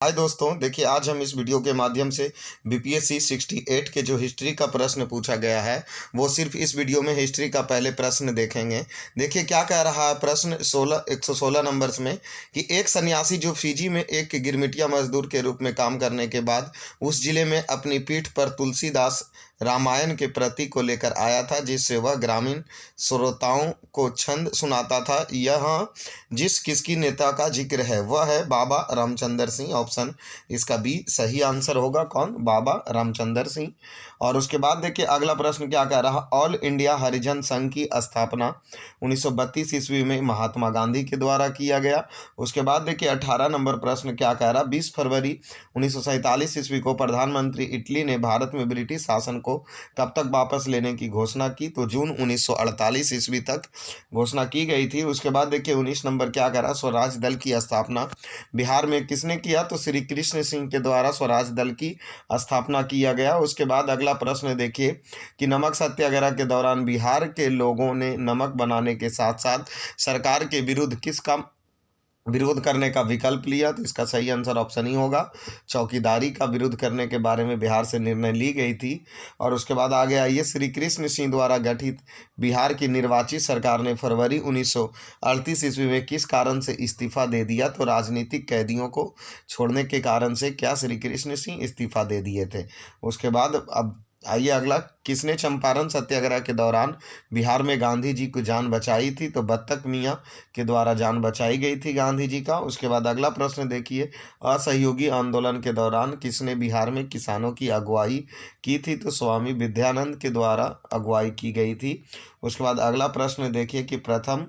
हाय दोस्तों, देखिए आज हम इस वीडियो के माध्यम से बीपीएससी 68 के जो हिस्ट्री का प्रश्न पूछा गया है वो सिर्फ इस वीडियो में हिस्ट्री का पहले प्रश्न देखेंगे। देखिए क्या कह रहा है प्रश्न 116 नंबर्स में कि एक सन्यासी जो फिजी में एक गिरमिटिया मजदूर के रूप में काम करने के बाद उस जिले में अपनी पीठ पर तुलसीदास रामायण के प्रति को लेकर आया था, जिससे वह ग्रामीण श्रोताओं को छंद सुनाता था। यह जिस किसकी नेता का जिक्र है वह है बाबा रामचंद्र सिंह। ऑप्शन इसका बी सही आंसर होगा। कौन? बाबा रामचंद्र सिंह। और उसके बाद देखिए अगला प्रश्न क्या कह रहा, ऑल इंडिया हरिजन संघ की स्थापना 1932 ईस्वी में महात्मा गांधी के द्वारा किया गया। उसके बाद देखिए 18 नंबर प्रश्न क्या कह रहा, 20 फरवरी 1947 ईस्वी को प्रधानमंत्री इटली ने भारत में ब्रिटिश शासन को कब तक वापस लेने की घोषणा की? तो जून 1948 ईस्वी तक घोषणा की गई थी। उसके बाद देखिए 19 नंबर क्या कह रहा, स्वराज दल की स्थापना बिहार में किसने किया? तो श्री कृष्ण सिंह के द्वारा स्वराज दल की स्थापना किया गया। उसके बाद अगला प्रश्न देखिए कि नमक सत्याग्रह के दौरान बिहार के लोगों ने नमक बनाने के साथ साथ सरकार के विरुद्ध किसका विरोध करने का विकल्प लिया? तो इसका सही आंसर ऑप्शन ही होगा, चौकीदारी का विरोध करने के बारे में बिहार से निर्णय ली गई थी। और उसके बाद आगे आइए, श्री कृष्ण सिंह द्वारा गठित बिहार की निर्वाचित सरकार ने फरवरी 1938 ईस्वी में किस कारण से इस्तीफा दे दिया? तो राजनीतिक कैदियों को छोड़ने के कारण से क्या श्री कृष्ण सिंह इस्तीफा दे दिए थे? उसके बाद अब आइए अगला, किसने चंपारण सत्याग्रह के दौरान बिहार में गांधी जी को जान बचाई थी? तो बत्तख मियाँ के द्वारा जान बचाई गई थी गांधी जी का। उसके बाद अगला प्रश्न देखिए, असहयोगी आंदोलन के दौरान किसने बिहार में किसानों की अगुवाई की थी? तो स्वामी विद्यानंद के द्वारा अगुवाई की गई थी। उसके बाद अगला प्रश्न देखिए कि प्रथम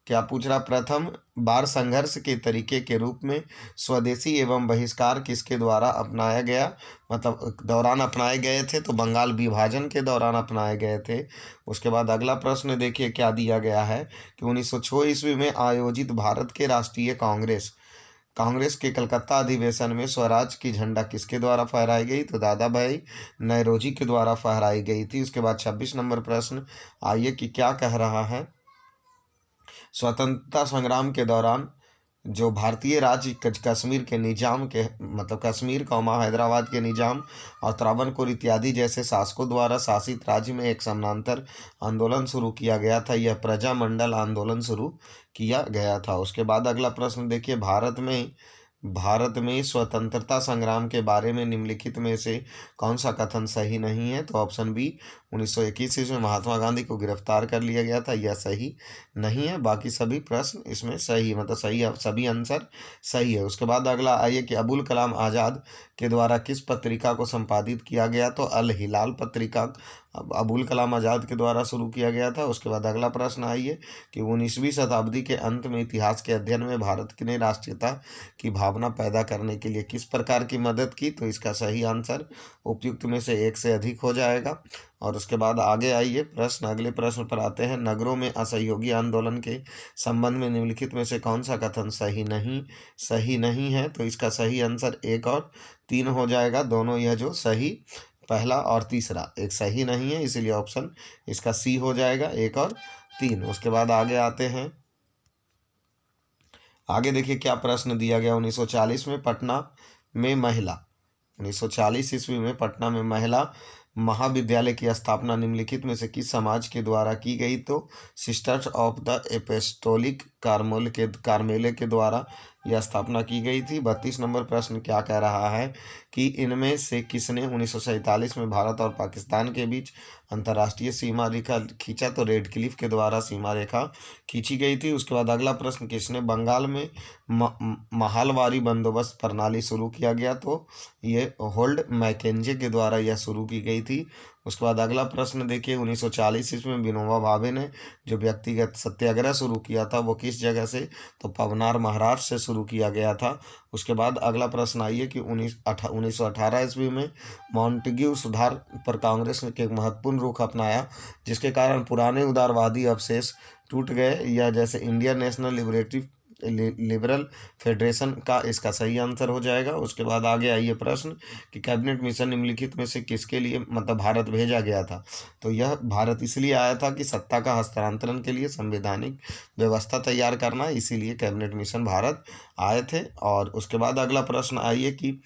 क्या पूछ रहा, प्रथम बार संघर्ष के तरीके के रूप में स्वदेशी एवं बहिष्कार किसके द्वारा अपनाया गया, मतलब दौरान अपनाए गए थे? तो बंगाल विभाजन के दौरान अपनाए गए थे। उसके बाद अगला प्रश्न देखिए क्या दिया गया है कि 1906 ईस्वी में आयोजित भारत के राष्ट्रीय कांग्रेस के कलकत्ता अधिवेशन में स्वराज की झंडा किसके द्वारा फहराई गई? तो दादा भाई नौरोजी के द्वारा फहराई गई थी। उसके बाद 26 नंबर प्रश्न आइए कि क्या कह रहा है, स्वतंत्रता संग्राम के दौरान जो भारतीय राज्य कश्मीर के निजाम के मतलब कश्मीर कौमा हैदराबाद के निजाम और त्रावणकोर इत्यादि जैसे शासकों द्वारा शासित राज्य में एक समानांतर आंदोलन शुरू किया गया था, यह प्रजामंडल आंदोलन शुरू किया गया था। उसके बाद अगला प्रश्न देखिए, भारत में स्वतंत्रता संग्राम के बारे में निम्नलिखित में से कौन सा कथन सही नहीं है? तो ऑप्शन बी 1921 ईस्वी में महात्मा गांधी को गिरफ्तार कर लिया गया था, यह सही नहीं है। बाकी सभी प्रश्न इसमें सही मतलब सही सभी आंसर सही है। उसके बाद अगला आइए कि अबुल कलाम आज़ाद के द्वारा किस पत्रिका को संपादित किया गया? तो अल हिलाल पत्रिका अबुल कलाम आज़ाद के द्वारा शुरू किया गया था। उसके बाद अगला प्रश्न आइए कि 19वीं शताब्दी के अंत में इतिहास के अध्ययन में भारत ने राष्ट्रीयता की भावना पैदा करने के लिए किस प्रकार की मदद की? तो इसका सही आंसर उपयुक्त में से एक से अधिक हो जाएगा। और उसके बाद आगे आइए अगले प्रश्न पर आते हैं, नगरों में असहयोगी आंदोलन के संबंध में निम्नलिखित में से कौन सा कथन सही नहीं है? तो इसका सही आंसर 1 और 3 हो जाएगा। दोनों यह जो सही पहला और तीसरा एक सही नहीं है, इसीलिए ऑप्शन इसका सी हो जाएगा 1 और 3। उसके बाद आगे आते हैं, आगे देखिए क्या प्रश्न दिया गया, 1940 में पटना में महिला 1940 ईस्वी में पटना में महिला महाविद्यालय की स्थापना निम्नलिखित में से किस समाज के द्वारा की गई? तो सिस्टर्स ऑफ द एपोस्टोलिक कार्मेले के द्वारा यह स्थापना की गई थी। 32 नंबर प्रश्न क्या कह रहा है कि इनमें से किसने 1947 में भारत और पाकिस्तान के बीच अंतर्राष्ट्रीय सीमा रेखा खींचा? तो रेड क्लिफ के द्वारा सीमा रेखा खींची गई थी। उसके बाद अगला प्रश्न, किसने बंगाल में महालवारी बंदोबस्त प्रणाली शुरू किया गया? तो ये होल्ड मैकेंजे के द्वारा यह शुरू की गई थी। उसके बाद अगला प्रश्न देखिए, 1940 ईस्वी में विनोबा भावे ने जो व्यक्तिगत सत्याग्रह शुरू किया था वो किस जगह से? तो पवनार महाराष्ट्र से शुरू किया गया था। उसके बाद अगला प्रश्न आइए कि 1918 ईस्वी में मॉन्टेग्यू सुधार पर कांग्रेस ने एक महत्वपूर्ण रुख अपनाया, जिसके कारण पुराने उदारवादी अवशेष टूट गए, या जैसे इंडियन नेशनल लिबरेटिव लिबरल फेडरेशन का इसका सही आंसर हो जाएगा। उसके बाद आगे आइए प्रश्न कि कैबिनेट मिशन निम्नलिखित में से किसके लिए मतलब भारत भेजा गया था। तो यह भारत इसलिए आया था कि सत्ता का हस्तांतरण के लिए संवैधानिक व्यवस्था तैयार करना, इसीलिए कैबिनेट मिशन भारत आए थे। और उसके बाद अगला प्रश्न आइए कि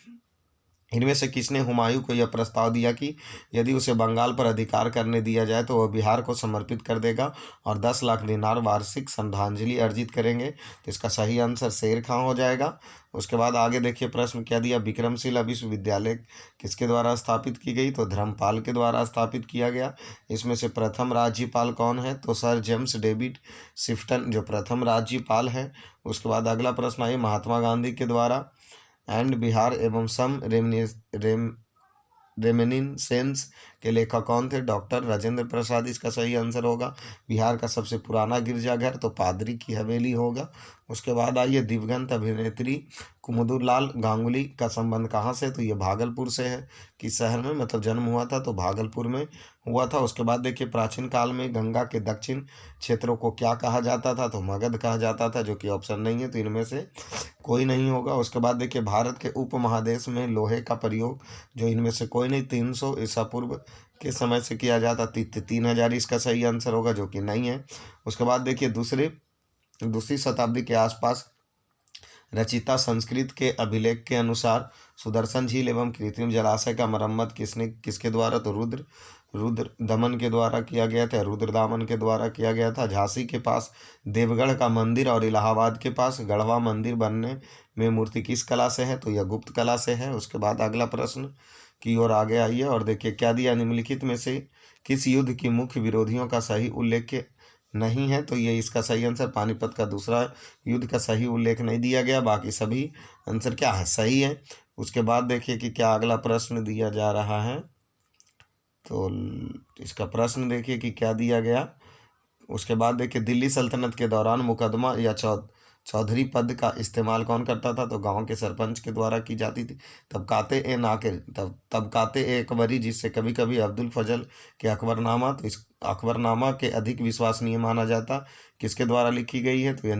इनमें से किसने हुमायूं को यह प्रस्ताव दिया कि यदि उसे बंगाल पर अधिकार करने दिया जाए तो वह बिहार को समर्पित कर देगा और 10 लाख दिनार वार्षिक श्रद्धांजलि अर्जित करेंगे। तो इसका सही आंसर शेर खां हो जाएगा। उसके बाद आगे देखिए प्रश्न क्या दिया, विक्रमशिला विश्वविद्यालय किसके द्वारा स्थापित की गई। तो धर्मपाल के द्वारा स्थापित किया गया। इसमें से प्रथम राज्यपाल कौन है। तो सर जेम्स डेविड शिफ्टन जो प्रथम राज्यपाल हैं। उसके बाद अगला प्रश्न आइए, महात्मा गांधी के द्वारा एंड बिहार एवं सम रेमिनिसेंस के लेखक कौन थे। डॉक्टर राजेंद्र प्रसाद इसका सही आंसर होगा। बिहार का सबसे पुराना गिरजाघर तो पादरी की हवेली होगा। उसके बाद आइए, दिवंगत अभिनेत्री कुमुदलाल गांगुली का संबंध कहाँ से। तो ये भागलपुर से है। किस शहर में मतलब जन्म हुआ था। तो भागलपुर में हुआ था। उसके बाद देखिए, प्राचीन काल में गंगा के दक्षिण क्षेत्रों को क्या कहा जाता था। तो मगध कहा जाता था, जो कि ऑप्शन नहीं है, तो इनमें से कोई नहीं होगा। उसके बाद देखिए, भारत के उपमहादेश में लोहे का प्रयोग जो इनमें से कोई नहीं 300 ईसा पूर्व के समय से किया जाता। 3000 इसका सही आंसर होगा, जो कि नहीं है। उसके बाद देखिए, दूसरी शताब्दी के आसपास रचिता संस्कृत के अभिलेख के अनुसार सुदर्शन झील एवं कृत्रिम जलाशय का मरम्मत किसके द्वारा। तो रुद्र दमन के द्वारा किया गया था। रुद्रदामन के द्वारा किया गया था। झांसी के पास देवगढ़ का मंदिर और इलाहाबाद के पास गढ़वा मंदिर बनने में मूर्ति किस कला से है। तो यह गुप्त कला से है। उसके बाद अगला प्रश्न की ओर आगे आइए और देखिए क्या दिया, निम्नलिखित में से किस युद्ध की मुख्य विरोधियों का सही उल्लेख नहीं है। तो ये इसका सही आंसर पानीपत का दूसरा युद्ध का सही उल्लेख नहीं दिया गया। बाकी सभी आंसर क्या है, सही है। उसके बाद देखिए कि क्या अगला प्रश्न दिया जा रहा है। तो इसका प्रश्न देखिए कि क्या दिया गया। उसके बाद देखिए, दिल्ली सल्तनत के दौरान मुकदमा या चौधरी पद का इस्तेमाल कौन करता था। तो गांव के सरपंच के द्वारा की जाती थी। तबकाते ए अकबरी, जिससे कभी कभी अब्दुल फजल के अकबरनामा, तो इस अकबरनामा के अधिक विश्वसनीय माना जाता किसके द्वारा लिखी गई है। तो यह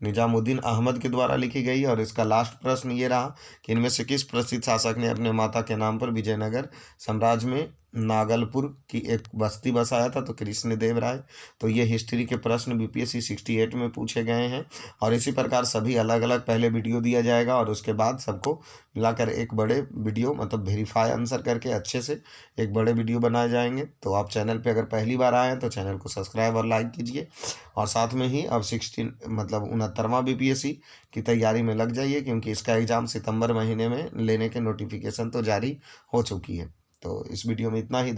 निजामुद्दीन अहमद के द्वारा लिखी गई है। और इसका लास्ट प्रश्न ये रहा कि इनमें से किस प्रसिद्ध शासक ने अपने माता के नाम पर विजयनगर साम्राज्य में नागलपुर की एक बस्ती बसाया था। तो कृष्णदेव राय। तो ये हिस्ट्री के प्रश्न बीपीएससी 68 में पूछे गए हैं। और इसी प्रकार सभी अलग अलग पहले वीडियो दिया जाएगा और उसके बाद सबको मिलाकर एक बड़े वीडियो मतलब वेरीफाई आंसर करके अच्छे से एक बड़े वीडियो बनाए जाएंगे। तो आप चैनल पे अगर पहली बार आए हैं तो चैनल को सब्सक्राइब और लाइक कीजिए। और साथ में ही अब 69 मतलब 69वां बीपीएससी की तैयारी में लग जाइए, क्योंकि इसका एग्ज़ाम सितंबर महीने में लेने के नोटिफिकेशन तो जारी हो चुकी है। तो इस वीडियो में इतना ही।